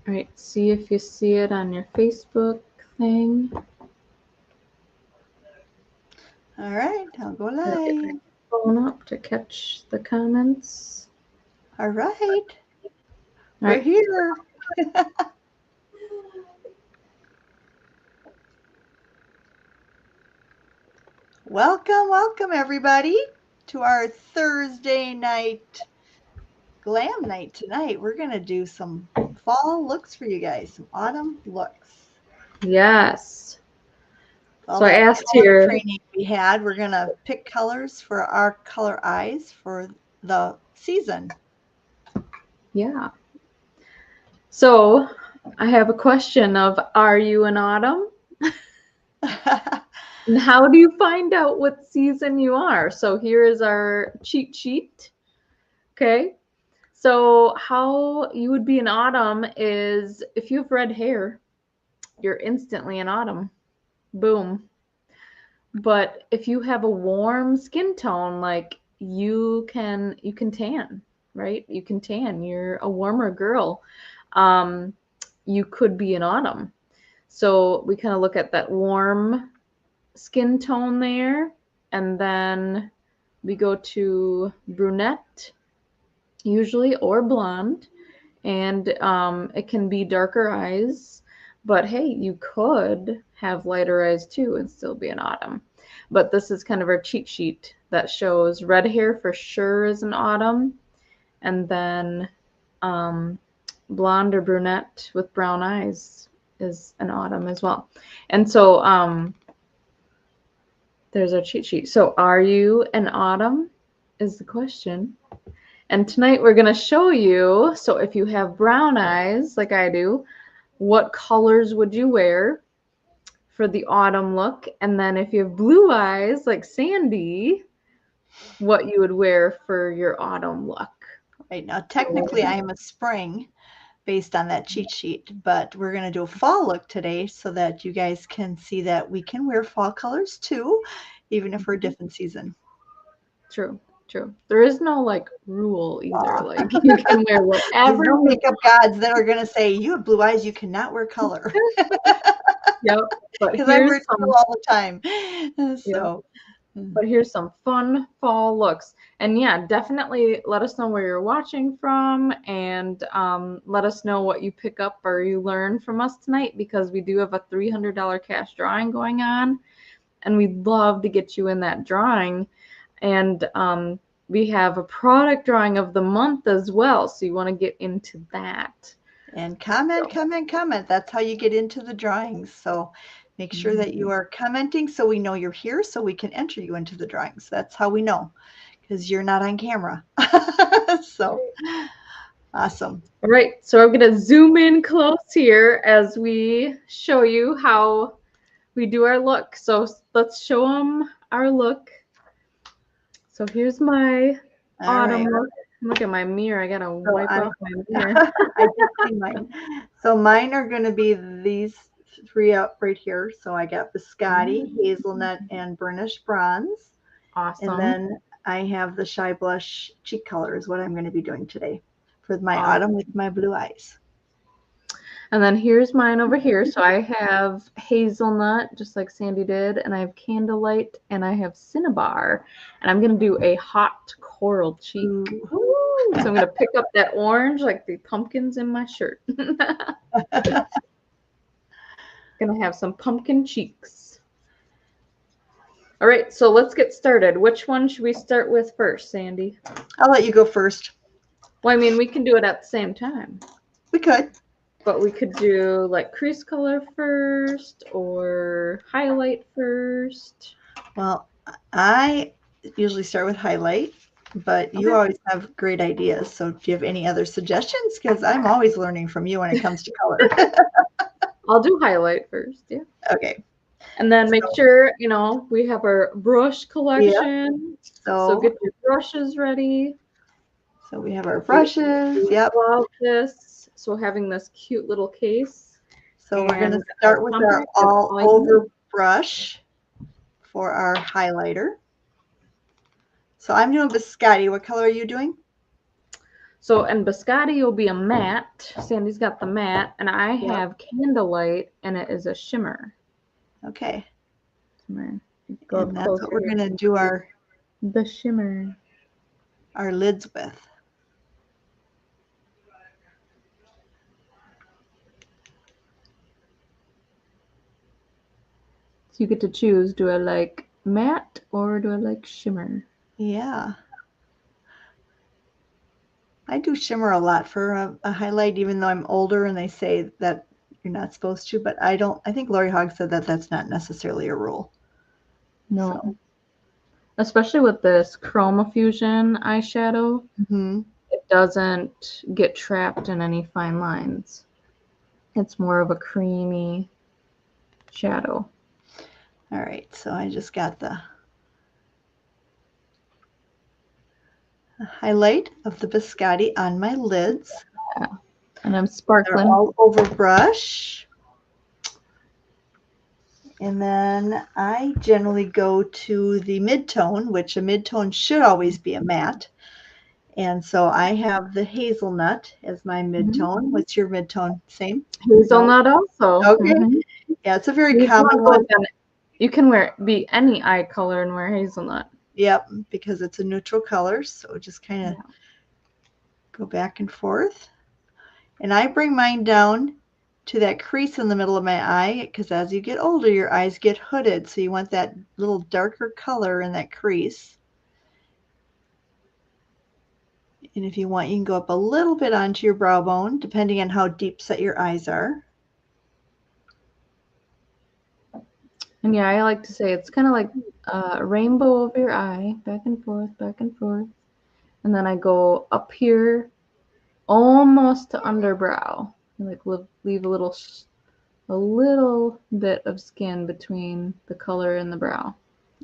All right, see if you see it on your Facebook thing. All right, I'll go Gotta get live. my phone up to catch the comments. All right, All we're right. here. Welcome everybody to our Thursday night glam night tonight. We're going to do some fall looks for you guys, some autumn looks. Yes. All So I that asked color here. training we had, we're going to pick colors for our color eyes for the season. Yeah. So I have a question of, are you in autumn? And how do you find out what season you are? So here is our cheat sheet. Okay. So how you would be in autumn is if you have red hair, you're instantly in autumn. Boom. But if you have a warm skin tone, like you can tan, right? You can tan. You're a warmer girl. Um, you could be in autumn. So we kind of look at that warm skin tone there, and then we go to brunette, usually, or blonde, and it can be darker eyes. But hey, you could have lighter eyes too and still be in autumn. But this is kind of our cheat sheet that shows red hair for sure is in autumn, and then um, blonde or brunette with brown eyes is an autumn as well. And so there's our cheat sheet. So are you an autumn is the question. And tonight we're going to show you, so if you have brown eyes like I do, what colors would you wear for the autumn look? And then if you have blue eyes like Sandy, what you would wear for your autumn look. Right now, technically, I am a spring based on that cheat sheet, but we're going to do a fall look today so that you guys can see that we can wear fall colors too, even if we're a different season. True, true. There is no like rule either. Like you can wear There's whatever no you makeup gods that are going to say, you have blue eyes, you cannot wear color. Yep. But Because I here's wear it some all the time. yep. So, But here's some fun fall looks. And yeah, definitely let us know where you're watching from, and let us know what you pick up or you learn from us tonight, because we do have a $300 cash drawing going on, and we'd love to get you in that drawing. And we have a product drawing of the month as well, so you want to get into that. and comment. That's how you get into the drawings. So make sure that you are commenting so we know you're here so we can enter you into the drawings. That's how we know, because you're not on camera. So awesome. All right, so I'm going to zoom in close here as we show you how we do our look. So let's show them our look. So here's my All autumn right. look. Look at my mirror. I gotta So wipe off my mirror. I just see mine. So mine are going to be these three up right here. So I got biscotti, hazelnut, and burnished bronze. And Awesome. then I have the Shy Blush cheek color is what I'm going to be doing today for my Awesome. autumn with my blue eyes. And then here's mine over here. So I have hazelnut, just like Sandy did, and I have candlelight, and I have cinnabar. And I'm gonna do a hot coral cheek. Ooh. So I'm gonna pick up that orange like the pumpkins in my shirt. Gonna have some pumpkin cheeks. All right, so let's get started. Which one should we start with first, Sandy? I'll let you go first. Well, I mean, we can do it at the same time. We could. But we could do like crease color first or highlight first. Well, I usually start with highlight, but you Okay. always have great ideas. So do you have any other suggestions? Because I'm always learning from you when it comes to color. I'll do highlight first, yeah. Okay. And then make So, sure, we have our brush yeah. collection. So So, get your brushes ready. so we have our brushes. We Yep. love this. So having this cute little case. So we're going to And start with our compact all eyeliner. over brush for our highlighter. So I'm doing biscotti. What color are you doing? So, and Biscotti will be a matte. Sandy's got the matte, and I have Candlelight, and it is a shimmer. Okay. Shimmer. And that's what we're going to do the shimmer. Our lids with. So you get to choose, do I like matte or do I like shimmer? Yeah. I do shimmer a lot for a highlight, even though I'm older and they say that you're not supposed to, but I don't. I think Lori Hogg said that that's not necessarily a rule. No. So. Especially with this Chroma Fusion eyeshadow, it doesn't get trapped in any fine lines. It's more of a creamy shadow. All right, so I just got the highlight of the Biscotti on my lids. Yeah. And I'm sparkling. They're all over brush. And then I generally go to the mid-tone, which a mid-tone should always be a matte. And so I have the hazelnut as my mid-tone. What's your mid-tone? Same? Hazelnut also. Okay. Yeah, it's a very common one. You can be any eye color and wear hazelnut. Yep, because it's a neutral color. So just kind of go back and forth. And I bring mine down to that crease in the middle of my eye, because as you get older, your eyes get hooded. So you want that little darker color in that crease. And if you want, you can go up a little bit onto your brow bone, depending on how deep set your eyes are. And yeah, I like to say it's kind of like a rainbow over your eye, back and forth, back and forth. And then I go up here almost to underbrow. Like leave a little bit of skin between the color and the brow.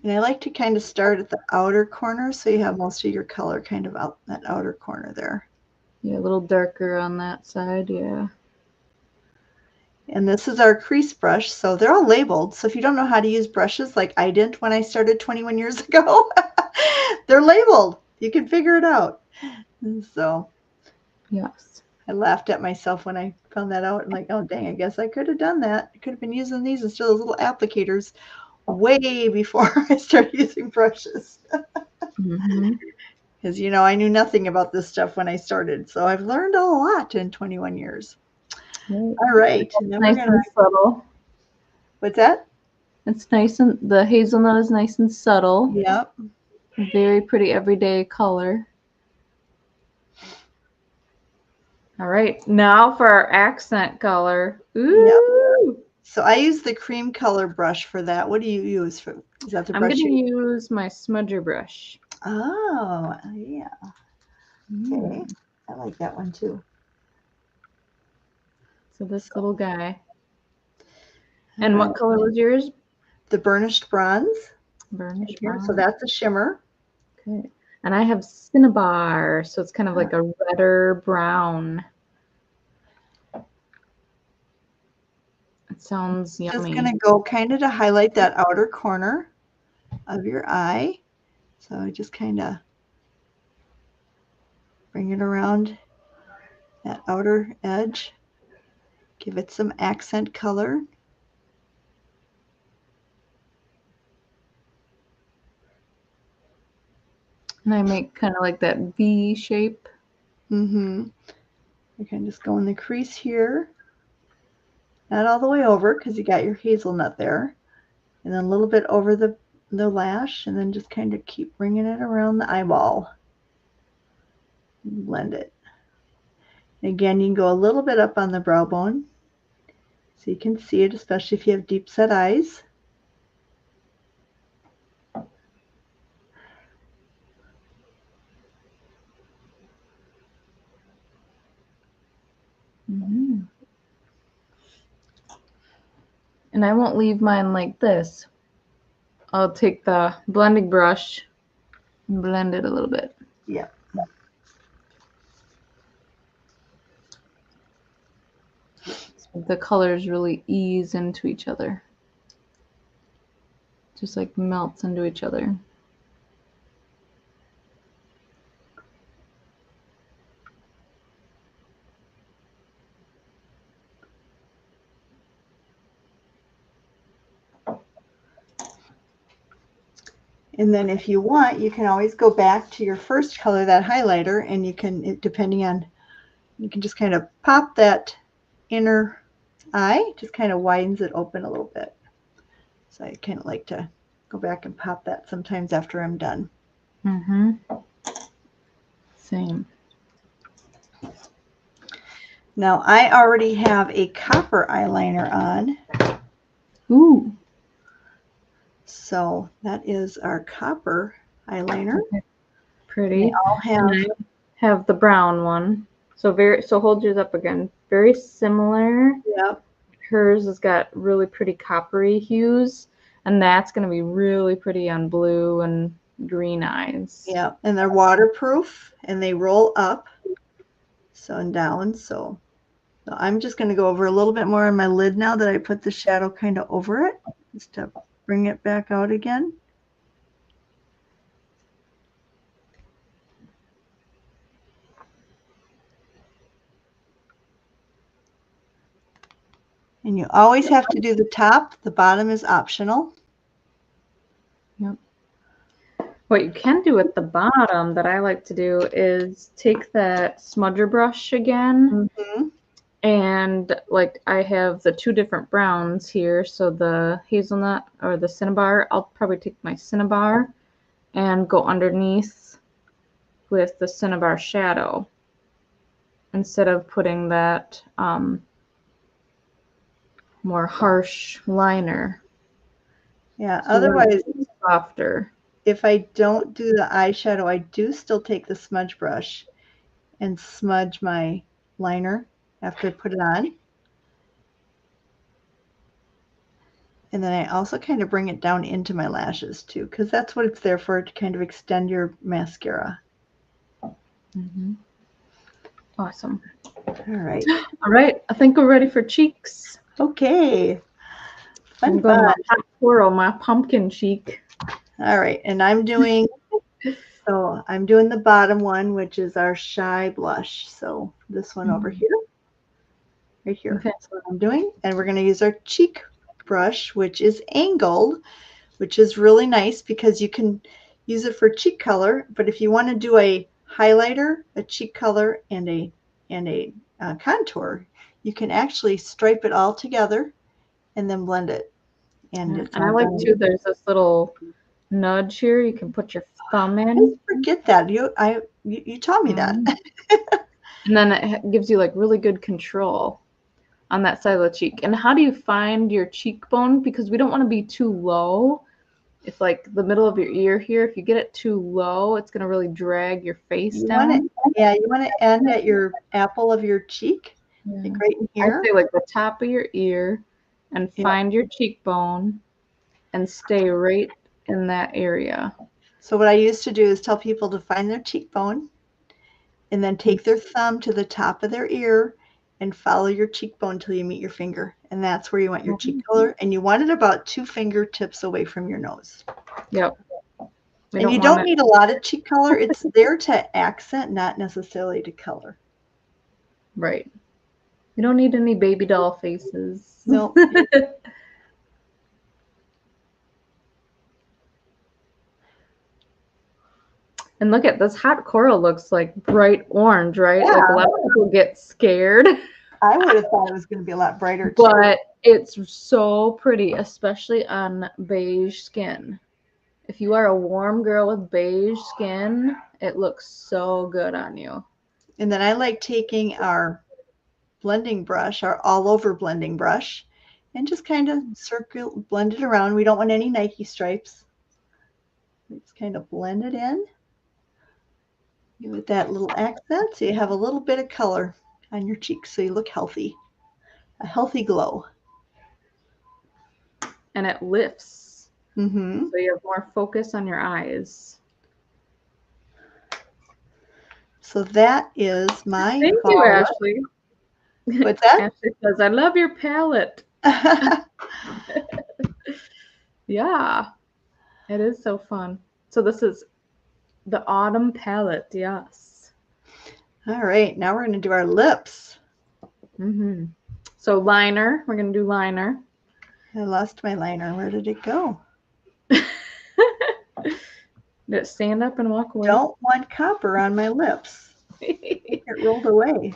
And I like to kind of start at the outer corner, so you have most of your color kind of out that outer corner there. Yeah, a little darker on that side, yeah. And this is our crease brush, so they're all labeled. So if you don't know how to use brushes like I didn't when I started 21 years ago, they're labeled. You can figure it out. And so yes, I laughed at myself when I found that out. I'm like, oh, dang, I guess I could have done that. I could have been using these instead of those little applicators way before I started using brushes. Because, you know, I knew nothing about this stuff when I started. So I've learned a lot in 21 years. All right. And then nice and subtle. What's that? It's nice, and the hazelnut is nice and subtle. Yep. Very pretty everyday color. All right, now for our accent color. Ooh. Yep. So I use the cream color brush for that. What do you use for? Is that the brush? I'm going to use my smudger brush. Oh, yeah. Okay. I like that one too. So this little guy. And what color was yours? The burnished bronze. Burnished here. bronze. So that's a shimmer. Okay. And I have Cinnabar, so it's kind of like a redder brown. It sounds yummy. Just going to go kind of to highlight that outer corner of your eye. So I just kind of bring it around that outer edge. Give it some accent color. And I make kind of like that V shape. You can just go in the crease here. Not all the way over because you got your hazelnut there. And then a little bit over the lash, and then just kind of keep bringing it around the eyeball. Blend it. And again, you can go a little bit up on the brow bone so you can see it, especially if you have deep set eyes. And I won't leave mine like this. I'll take the blending brush and blend it a little bit. Yeah. So the colors really ease into each other. Just like melts into each other. And then if you want, you can always go back to your first color, that highlighter, and you can, depending on, you can just kind of pop that inner eye, just kind of widens it open a little bit. So I kind of like to go back and pop that sometimes after I'm done. Mm-hmm. Same. Now I already have a copper eyeliner on. Ooh. So that is our copper eyeliner. Okay. Pretty. They all have the brown one. So hold yours up again. Very similar. Yep. Hers has got really pretty coppery hues, and that's going to be really pretty on blue and green eyes. Yeah, and they're waterproof and they roll up, so and down. So I'm just going to go over a little bit more on my lid now that I put the shadow kind of over it, just to bring it back out again. And you always have to do the top. The bottom is optional. Yep. What you can do at the bottom that I like to do is take that smudger brush again. Mm-hmm. And like I have the two different browns here. So the hazelnut or the cinnabar, I'll probably take my cinnabar and go underneath with the cinnabar shadow instead of putting that more harsh liner. Yeah, So otherwise, softer. if I don't do the eyeshadow, I do still take the smudge brush and smudge my liner after I put it on. And then I also kind of bring it down into my lashes too, because that's what it's there for, to kind of extend your mascara. Mm-hmm. Awesome. All right. All right. I think we're ready for cheeks. Okay. I'm going my hot coral, my pumpkin cheek. All right. And I'm doing, so I'm doing the bottom one, which is our Shy Blush. So this one over here, right here. Okay. That's what I'm doing. And we're going to use our cheek brush, which is angled, which is really nice because you can use it for cheek color. But if you want to do a highlighter, a cheek color, and a contour, you can actually stripe it all together and then blend it. And I like too, there's this little nudge here. You can put your thumb in. I forget that. You taught me that. And then it gives you like really good control on that side of the cheek. And how do you find your cheekbone? Because we don't want to be too low. If like the middle of your ear here, if you get it too low, it's going to really drag your face down. You want to end at your apple of your cheek, like right in here. I say like the top of your ear and find your cheekbone and stay right in that area. So what I used to do is tell people to find their cheekbone and then take their thumb to the top of their ear and follow your cheekbone till you meet your finger. And that's where you want your cheek color. And you want it about 2 fingertips away from your nose. Yep. And you don't need a lot of cheek color. It's there to accent, not necessarily to color. Right. You don't need any baby doll faces. No. And look at this hot coral, looks like bright orange, right? Yeah. Like a lot of people get scared. I would have thought it was going to be a lot brighter too. But it's so pretty, especially on beige skin. If you are a warm girl with beige skin, it looks so good on you. And then I like taking our blending brush, our all over blending brush, and just kind of blend it around. We don't want any Nike stripes. Just kind of blend it in. Give it that little accent so you have a little bit of color on your cheeks so you look healthy. A healthy glow. And it lifts. Mm-hmm. So you have more focus on your eyes. So that is my Thank you, Ashley. What's that? Ashley says, I love your palette. Yeah. It is so fun. So this is the autumn palette, yes. All right, now we're going to do our lips. Mm-hmm. So liner, we're going to do liner. I lost my liner. Where did it go? Did it stand up and walk away? Don't want copper on my lips. It rolled away.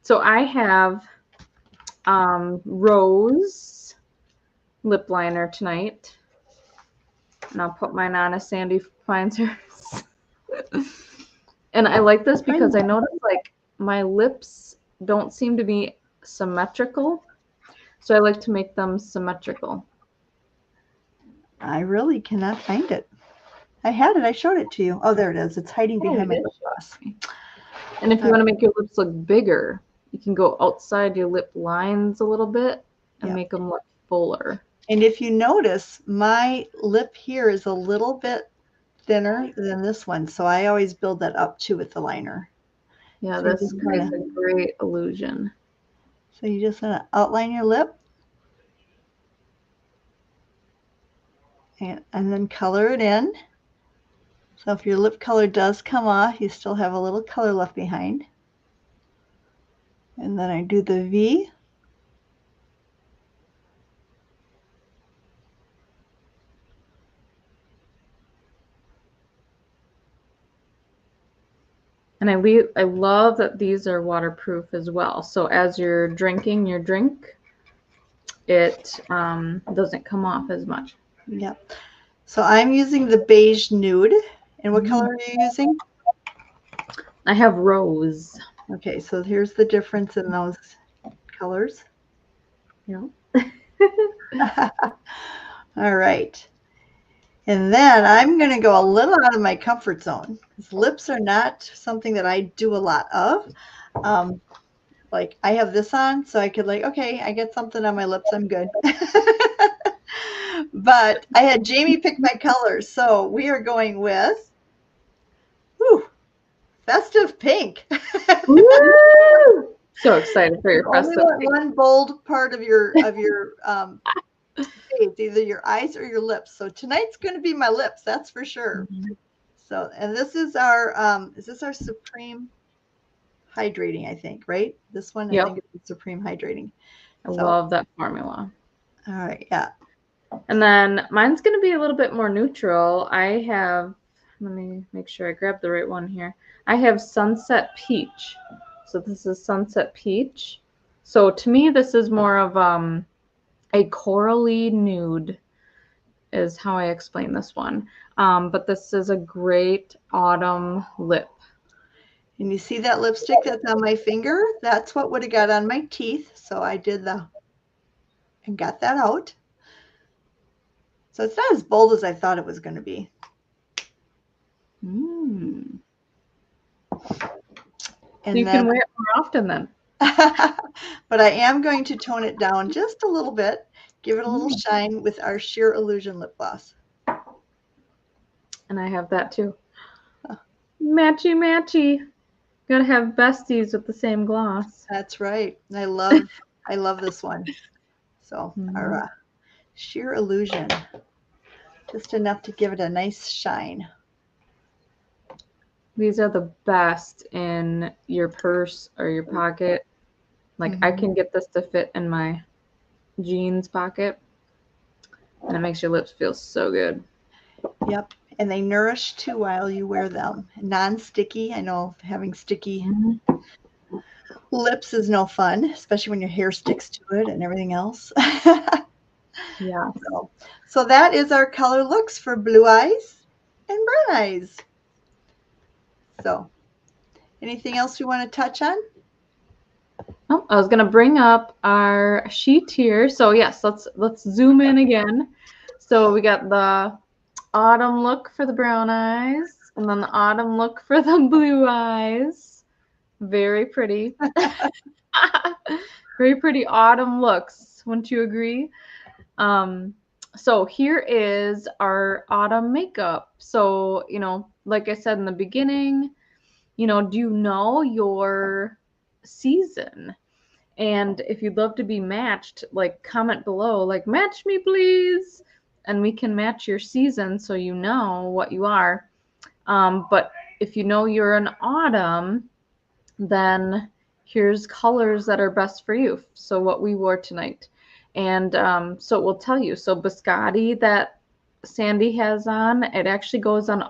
So I have Rose lip liner tonight. And I'll put mine on as Sandy finds hers. And I like this because I notice like my lips don't seem to be symmetrical. So I like to make them symmetrical. I really cannot find it. I had it. I showed it to you. Oh, there it is. It's hiding behind my lip gloss. And if you want to make your lips look bigger, you can go outside your lip lines a little bit and make them look fuller. And if you notice, my lip here is a little bit thinner than this one. So I always build that up too with the liner. Yeah, so this creates a great illusion. So you just want to outline your lip. And then color it in. So if your lip color does come off, you still have a little color left behind. And then I do the V. And I love that these are waterproof as well. So as you're drinking your drink, it doesn't come off as much. Yep. So I'm using the beige nude. And what color are you using? I have Rose. Okay, so here's the difference in those colors. Yeah. All right. And then I'm going to go a little out of my comfort zone because lips are not something that I do a lot of. Like I have this on, so I could like, okay, I get something on my lips, I'm good. But I had Jamie pick my colors, so we are going with festive pink. Woo! So excited for your festive pink. One bold part of your face, either your eyes or your lips. So tonight's going to be my lips, that's for sure. So, and this is our Supreme Hydrating, I think, right? This one, I think it's Supreme Hydrating. I love that formula. All right, yeah. And then mine's going to be a little bit more neutral. I have, let me make sure I grab the right one here. I have Sunset Peach. So this is Sunset Peach. So to me, this is more of a corally nude is how I explain this one. But this is a great autumn lip. And you see that lipstick that's on my finger? That's what would have got on my teeth. So I did and got that out. So it's not as bold as I thought it was going to be. And you can wear it more often then. But I am going to tone it down just a little bit. Give it a little shine with our Sheer Illusion lip gloss. And I have that too. Matchy, matchy. Gotta have besties with the same gloss. That's right. I love this one. So our Sheer Illusion. Just enough to give it a nice shine. These are the best in your purse or your pocket. Like I can get this to fit in my jeans pocket. And it makes your lips feel so good. Yep. And they nourish too while you wear them. Non-sticky. I know having sticky lips is no fun, especially when your hair sticks to it and everything else. Yeah. So that is our color looks for blue eyes and brown eyes. So anything else we want to touch on? Oh, I was gonna bring up our sheet here. So yes, let's zoom in again. So we got the autumn look for the brown eyes, and then the autumn look for the blue eyes. Very pretty. Very pretty autumn looks. Wouldn't you agree? So here is our autumn makeup. So, you know, like I said in the beginning, you know, do you know your season? And if you'd love to be matched, like comment below, like match me please. And we can match your season so you know what you are. But if you know you're an autumn, then here's colors that are best for you. So what we wore tonight. And so it will tell you. So Biscotti, that Sandy has on, it actually goes on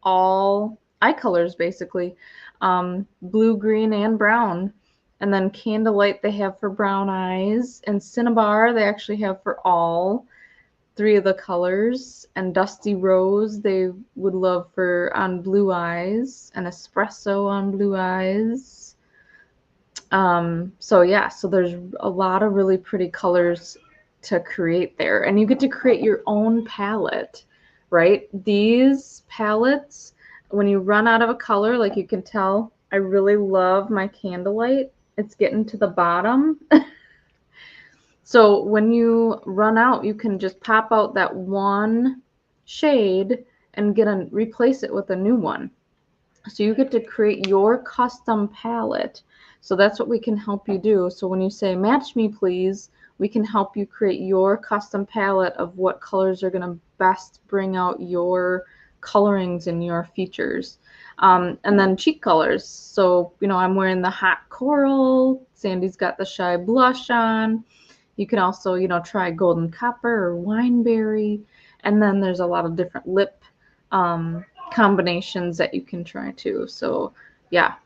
all eye colors basically, blue, green, and brown. And then Candlelight they have for brown eyes, and Cinnabar they actually have for all 3 of the colors, and Dusty Rose they would love for on blue eyes, and Espresso on blue eyes. So yeah, so there's a lot of really pretty colors to create there, and you get to create your own palette, right? These palettes, when you run out of a color, like you can tell, I really love my Candlelight. It's getting to the bottom. So when you run out, you can just pop out that one shade and replace it with a new one. So you get to create your custom palette. So that's what we can help you do. So when you say match me please, we can help you create your custom palette of what colors are going to best bring out your colorings and your features. And then cheek colors. So, you know, I'm wearing the hot coral. Sandy's got the shy blush on. You can also, you know, try golden copper or wineberry. And then there's a lot of different lip combinations that you can try too. So yeah,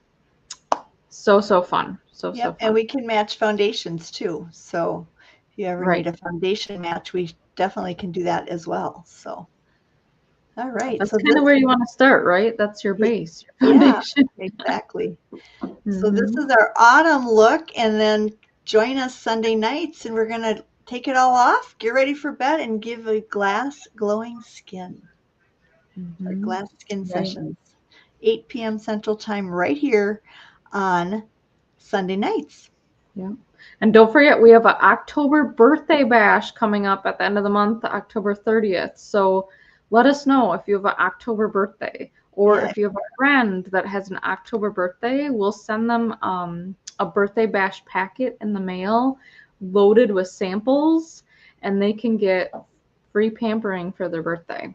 so fun. So fun. And we can match foundations too. So if you ever need a foundation match, we definitely can do that as well. So all right. That's kind of where you want to start, right? That's your base, your foundation. Yeah, exactly. So this is our autumn look, and then join us Sunday nights, and we're going to take it all off, get ready for bed, and give a glass glowing skin. Our glass skin sessions, 8 p.m. Central Time, right here on Sunday nights. Yeah. And don't forget, we have an October birthday bash coming up at the end of the month, October 30th. So let us know if you have an October birthday, or if you have a friend that has an October birthday, we'll send them a birthday bash packet in the mail loaded with samples, and they can get free pampering for their birthday.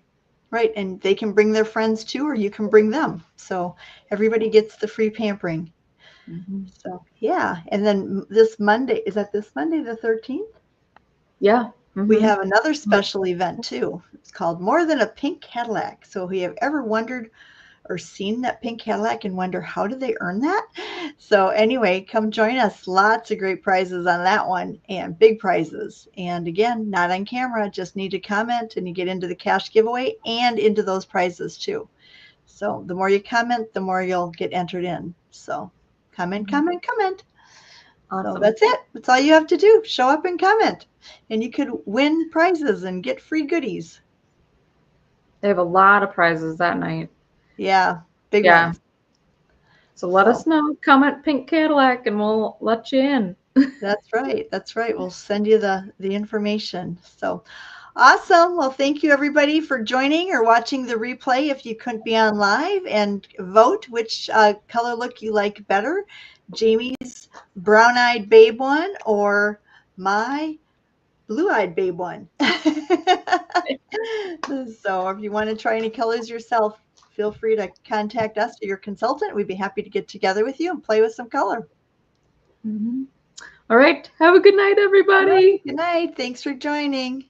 Right, and they can bring their friends too, or you can bring them. So everybody gets the free pampering. So yeah, and then this Monday, is that this Monday the 13th? Yeah. We have another special event too. It's called More Than a Pink Cadillac. So if you have ever wondered or seen that pink Cadillac and wonder how did they earn that? So anyway, come join us. Lots of great prizes on that one, and big prizes. And again, not on camera, just need to comment and you get into the cash giveaway and into those prizes too. So the more you comment, the more you'll get entered in. So comment, comment, comment. Awesome. So that's it. That's all you have to do. Show up and comment, and you could win prizes and get free goodies. They have a lot of prizes that night. Yeah, big ones. So let us know. Comment Pink Cadillac and we'll let you in. That's right. That's right. We'll send you the information. So awesome. Well, thank you everybody for joining or watching the replay if you couldn't be on live, and vote which color look you like better. Jamie's brown-eyed babe one or my blue-eyed babe one. So if you want to try any colors yourself, feel free to contact us or your consultant. We'd be happy to get together with you and play with some color. All right. Have a good night, everybody. Good night. Thanks for joining.